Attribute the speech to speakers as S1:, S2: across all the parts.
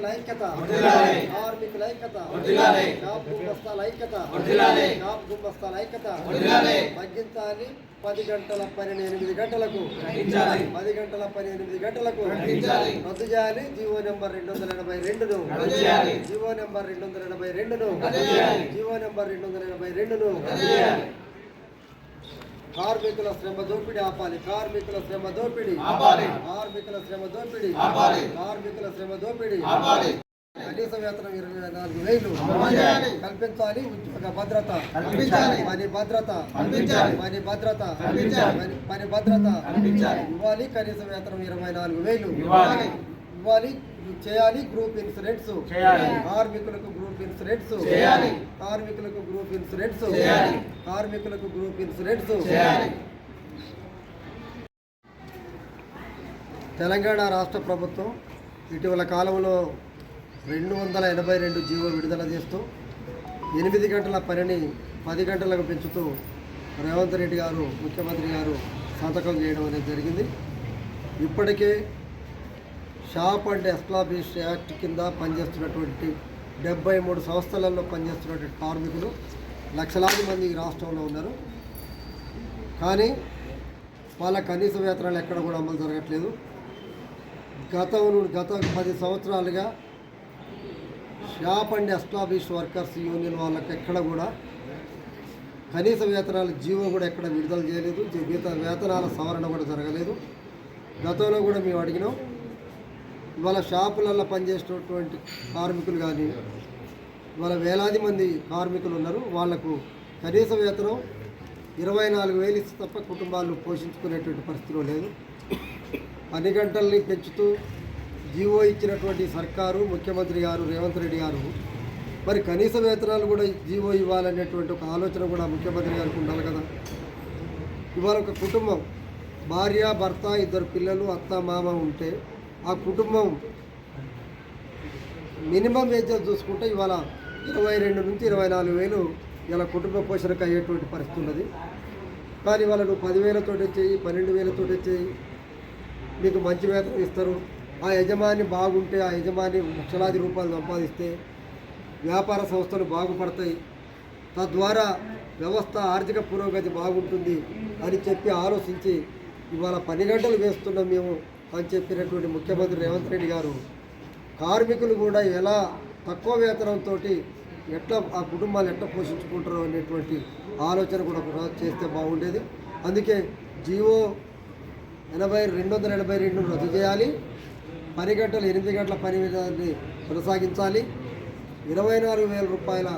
S1: కార్మికుల ఐక్యత, కార్మికుల ఐక్యత, షాప్ గుమస్తాల ఐక్యత, షాప్ గుమస్తాల ఐక్యత తగ్గించాలి. 10 గంటల పనిని 8 గంటలకు, 10 గంటల పని 8 గంటలకు రద్దు చేయాలి. జీవో నెంబర్ 282ను, జీవో నెంబర్ 282ను, జీవో నెంబర్ 282ను. కార్మికుల శ్రమ దోపిడీ ఆపాలి, కార్మికుల శ్రమ దోపిడీ ఆపాలి, కార్మికుల శ్రమ దోపిడీ ఆపాలి, కార్మికుల శ్రమ దోపిడీ ఆపాలి. కనీస వేతనం 24,000 కల్పించాలి. ఉద్యోగ భద్రత కల్పించాలి, పని భద్రత కల్పించాలి, పని భద్రత కల్పించాలి, పని భద్రత ఇవ్వాలి. కనీస వేతనం 24,000 ఇవ్వాలి. చేయాలి. గ్రూప్ ఇన్సూరెన్స్ కార్మికులకు, గ్రూప్ ఇన్సూరెన్స్ కార్మికులకు, గ్రూప్ ఇన్సూరెన్స్ కార్మికులకు, గ్రూప్ ఇన్సూరెన్స్. తెలంగాణ రాష్ట్ర ప్రభుత్వం ఇటీవల కాలంలో 282 జీవో విడుదల చేస్తూ 8 గంటల పనిని 10 గంటలకు పెంచుతూ రేవంత్ రెడ్డి గారు, ముఖ్యమంత్రి గారు సంతకం చేయడం అనేది జరిగింది. ఇప్పటికే షాప్ అండ్ ఎస్టాబ్లిష్ యాక్ట్ కింద పనిచేస్తున్నటువంటి 73 సంస్థలలో పనిచేస్తున్నటువంటి కార్మికులు లక్షలాది మంది ఈ రాష్ట్రంలో ఉన్నారు. కానీ వాళ్ళ కనీస వేతనాలు ఎక్కడ కూడా అమలు జరగట్లేదు. గత 10 సంవత్సరాలుగా shop and establish workers union వాళ్ళకి ఎక్కడ కూడా కనీస వేతనాలు జీవో కూడా ఎక్కడ విడుదల చేయలేదు. వేతనాల సవరణ కూడా జరగలేదు. గతంలో కూడా మేము అడిగినాం. ఇవాళ షాపులలో పనిచేసేటటువంటి కార్మికులు కానీ ఇవాళ వేలాది మంది కార్మికులు ఉన్నారు. వాళ్లకు కనీస వేతనం 24,000 ఇస్తే తప్ప కుటుంబాలు పోషించుకునేటువంటి పరిస్థితిలో లేదు. 10 గంటల్ని పెంచుతూ జీవో ఇచ్చినటువంటి సర్కారు, ముఖ్యమంత్రి గారు రేవంత్ రెడ్డి గారు మరి కనీస వేతనాలు కూడా జీవో ఇవ్వాలనేటువంటి ఒక ఆలోచన కూడా ముఖ్యమంత్రి గారికి ఉండాలి కదా. ఇవాళ ఒక కుటుంబం భార్య, భర్త, 2 పిల్లలు, అత్త, మామ ఉంటే ఆ కుటుంబం మినిమం వేజెస్ చూసుకుంటే ఇవాళ 22 నుంచి 24,000 ఇలా కుటుంబ పోషణకు అయ్యేటువంటి పరిస్థితి ఉన్నది. కానీ ఇవాళ నువ్వు 10,000 చేయి, 12,000 చేయి, మీకు మంచి వేతనం ఇస్తారు. ఆ యజమాని బాగుంటే, ఆ యజమాని లక్షలాది రూపాయలు సంపాదిస్తే వ్యాపార సంస్థలు బాగుపడతాయి, తద్వారా వ్యవస్థ ఆర్థిక పురోగతి బాగుంటుంది అని చెప్పి ఆలోచించి ఇవాళ 10 గంటలు వేస్తున్నాం మేము అని చెప్పినటువంటి ముఖ్యమంత్రి రేవంత్ రెడ్డి గారు కార్మికులు కూడా ఎలా తక్కువ వేతనంతో ఎట్లా ఆ కుటుంబాలు ఎట్లా పోషించుకుంటారో అనేటువంటి ఆలోచన కూడా చేస్తే బాగుండేది. అందుకే జీవో 282 రద్దు చేయాలి. 10 గంటలు 8 గంటల పని విధానాన్ని కొనసాగించాలి. 24,000 రూపాయల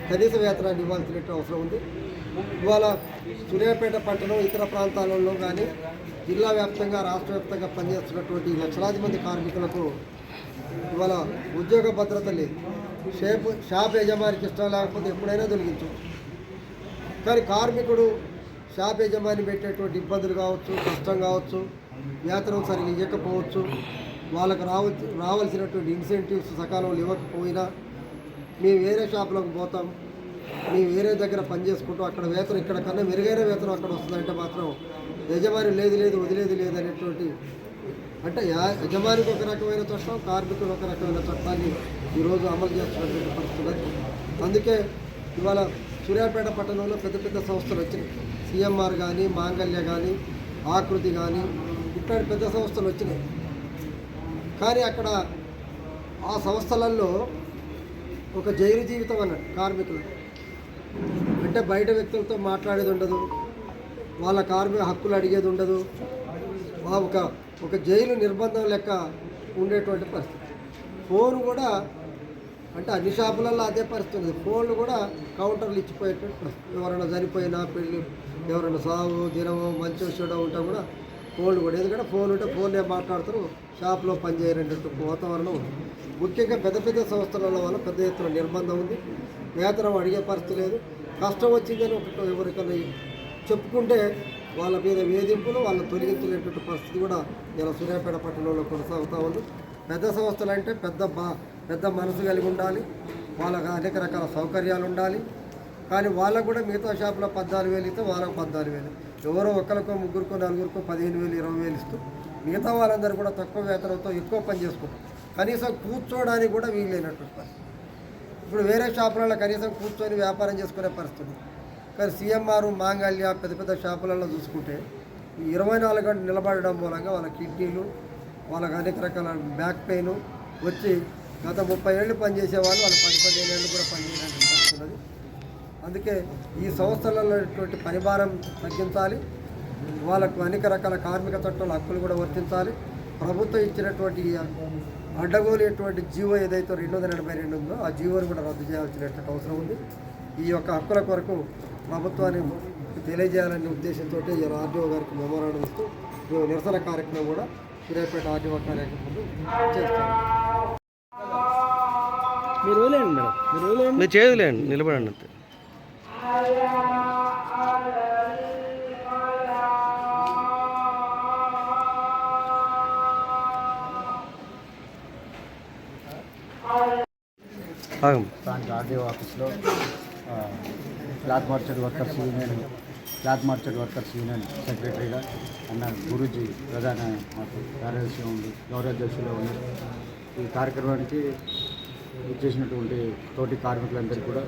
S1: కనీస వేతనాన్ని ఇవ్వాల్సినట్టు అవసరం ఉంది. ఇవాళ సూర్యాపేట పట్టణం, ఇతర ప్రాంతాలలో కానీ జిల్లా వ్యాప్తంగా, రాష్ట్ర వ్యాప్తంగా పనిచేస్తున్నటువంటి లక్షలాది మంది కార్మికులకు ఇవాళ ఉద్యోగ భద్రత లేదు. షాప్ యజమానికి ఇష్టం లేకపోతే ఎప్పుడైనా తొలగించు. కానీ కార్మికుడు షాప్ యజమాని పెట్టేటువంటి ఇబ్బందులు కావచ్చు, కష్టం కావచ్చు, వేతనం సరిగ్గా ఇవ్వకపోవచ్చు, వాళ్ళకు రావాల్సినటువంటి ఇన్సెంటివ్స్ సకాలంలో ఇవ్వకపోయినా మేము వేరే షాపులకు పోతాం, మేము వేరే దగ్గర పని చేసుకుంటాం, అక్కడ వేతనం ఇక్కడ కన్నా మెరుగైన వేతనం అక్కడ వస్తుందంటే మాత్రం యజమాని లేదు వదిలేదు అనేటువంటి అంటే యజమానికి ఒక రకమైన చట్టం, కార్మికులు ఒక రకమైన చట్టాన్ని ఈరోజు అమలు చేస్తున్నటువంటి పరిస్థితులు. అందుకే ఇవాళ సూర్యాపేట పట్టణంలో పెద్ద సంస్థలు వచ్చినాయి. సిఎంఆర్ కానీ, మాంగళ్య కానీ, ఆకృతి కానీ ఇట్లాంటి పెద్ద సంస్థలు వచ్చినాయి. కానీ అక్కడ ఆ సంస్థలలో ఒక జైలు జీవితం అన్నట్టు కార్మికులు అంటే బయట వ్యక్తులతో మాట్లాడేది ఉండదు, వాళ్ళ కార్మిక హక్కులు అడిగేది ఉండదు. ఒక జైలు నిర్బంధం లెక్క ఉండేటువంటి పరిస్థితి. ఫోన్ కూడా అంటే అన్ని షాపులలో అదే పరిస్థితి ఉంది. ఫోన్లు కూడా కౌంటర్లు ఇచ్చిపోయేటువంటి పరిస్థితి. ఎవరైనా చనిపోయినా, పెళ్ళి, ఎవరైనా సాగు, దినమో, మంచి చెడో ఉంటే కూడా ఫోన్లు కూడా, ఎందుకంటే ఫోన్ ఉంటే ఫోన్లే మాట్లాడతారు, షాప్లో పనిచేయనట్టు వాతావరణం ఉంది. ముఖ్యంగా పెద్ద సంస్థల వల్ల పెద్ద ఎత్తున నిర్బంధం ఉంది. వేతనం అడిగే పరిస్థితి లేదు. కష్టం వచ్చిందని ఎవరికైనా చెప్పుకుంటే వాళ్ళ మీద వేధింపులు, వాళ్ళ తొలగించలేటువంటి పరిస్థితి కూడా ఇలా సూర్యాపేట పట్టణంలో కొనసాగుతూ ఉంది. పెద్ద సంస్థలు అంటే పెద్ద మనసు కలిగి ఉండాలి, వాళ్ళకి అనేక రకాల సౌకర్యాలు ఉండాలి. కానీ వాళ్ళకు కూడా మిగతా షాపులో 14,000 ఇస్తే వాళ్ళకు 14,000, ఎవరో ఒకరికో, ముగ్గురికో, నలుగురికో 15,000, 20,000 ఇస్తూ మిగతా వాళ్ళందరూ కూడా తక్కువ వేతనంతో ఎక్కువ పని చేసుకుంటారు. కనీసం కూర్చోవడానికి కూడా వీలు లేనటువంటి పరిస్థితి. ఇప్పుడు వేరే షాపులలో కనీసం కూర్చొని వ్యాపారం చేసుకునే పరిస్థితి. కానీ సిఎంఆర్, మాంగళ్య పెద్ద పెద్ద షాపులలో చూసుకుంటే 24 గంటలు నిలబడడం మూలంగా వాళ్ళ కిడ్నీలు, వాళ్ళకి అనేక రకాల బ్యాక్ పెయిన్ వచ్చి గత 30 ఏళ్ళు పనిచేసే వాళ్ళు 10-15 ఏళ్ళు కూడా పనిచేయడానికి వస్తున్నది. అందుకే ఈ సంస్థలలో పనిభారం తగ్గించాలి, వాళ్ళకు అనేక రకాల కార్మిక చట్టాల హక్కులు కూడా వర్తించాలి. ప్రభుత్వం ఇచ్చినటువంటి అడ్డగోలేటువంటి జీవో ఏదైతే 282 ఉందో ఆ జీవోని కూడా రద్దు చేయాల్సినటువంటి అవసరం ఉంది. ఈ యొక్క హక్కుల కొరకు ప్రభుత్వాన్ని తెలియజేయాలనే ఉద్దేశంతో ఈ ఆర్డీఓ గారికి మెమోరాండం ఇస్తూ మేము నిరసన కార్యక్రమం కూడా సూర్యాపేట ఆర్డీఓ కార్యక్రమం చేస్తాము.
S2: మీరు వదిలేండి మేడం, మీరు వదిలేండి, మీరు చేయలేండి, నిలబడండి అంతే.
S3: స్థానిక ఆర్డీఓ ఆఫీస్లో క్లాత్ మార్కెట్ వర్కర్స్ యూనియన్ సెక్రటరీగా అన్న గురూజీ ప్రధాన మాకు కార్యదర్శి ఉంది, గౌరవాధ్యక్షులు ఉంది. ఈ కార్యక్రమానికి ఇచ్చేసినటువంటి తోటి కార్మికులందరికీ కూడా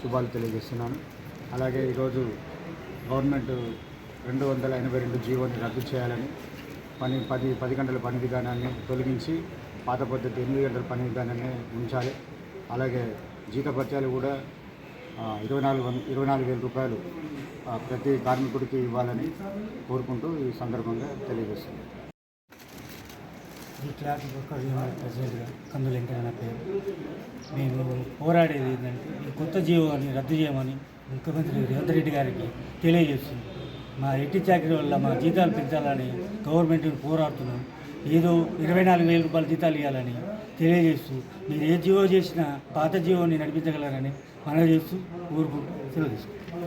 S3: శుభాలు తెలియజేస్తున్నాను. అలాగే ఈరోజు గవర్నమెంట్ 282 జీవోని రద్దు చేయాలని 10 గంటల పని విధానాన్ని తొలగించి పాత పద్ధతి 8 గంటల పని విధానాన్ని ఉంచాలి. అలాగే జీతభత్యాలు కూడా 24,000 రూపాయలు ప్రతి కార్మికుడికి ఇవ్వాలని కోరుకుంటూ ఈ సందర్భంగా తెలియజేస్తుంది.
S4: ఈ క్లాత్ వర్కర్ యూనియన్ ప్రెసిడెంట్గా కందులు వెంకయ్య పేరు. మేము పోరాడేది ఏంటంటే ఈ కొత్త జీవోని రద్దు చేయమని ముఖ్యమంత్రి రేవంత్ రెడ్డి గారికి తెలియజేస్తుంది. మా ఎట్టి చాకరీ వల్ల మా జీతాలు పెంచాలని గవర్నమెంట్ని పోరాడుతున్నాం. ఏదో 24,000 రూపాయల జీతాలు ఇవ్వాలని తెలియజేస్తూ మీరు ఏ జీవో చేసినా పాత జీవోని నడిపించగలరని మనవి చేస్తూ ఊరుకుంటూ సెలవు తీసుకుంటాం.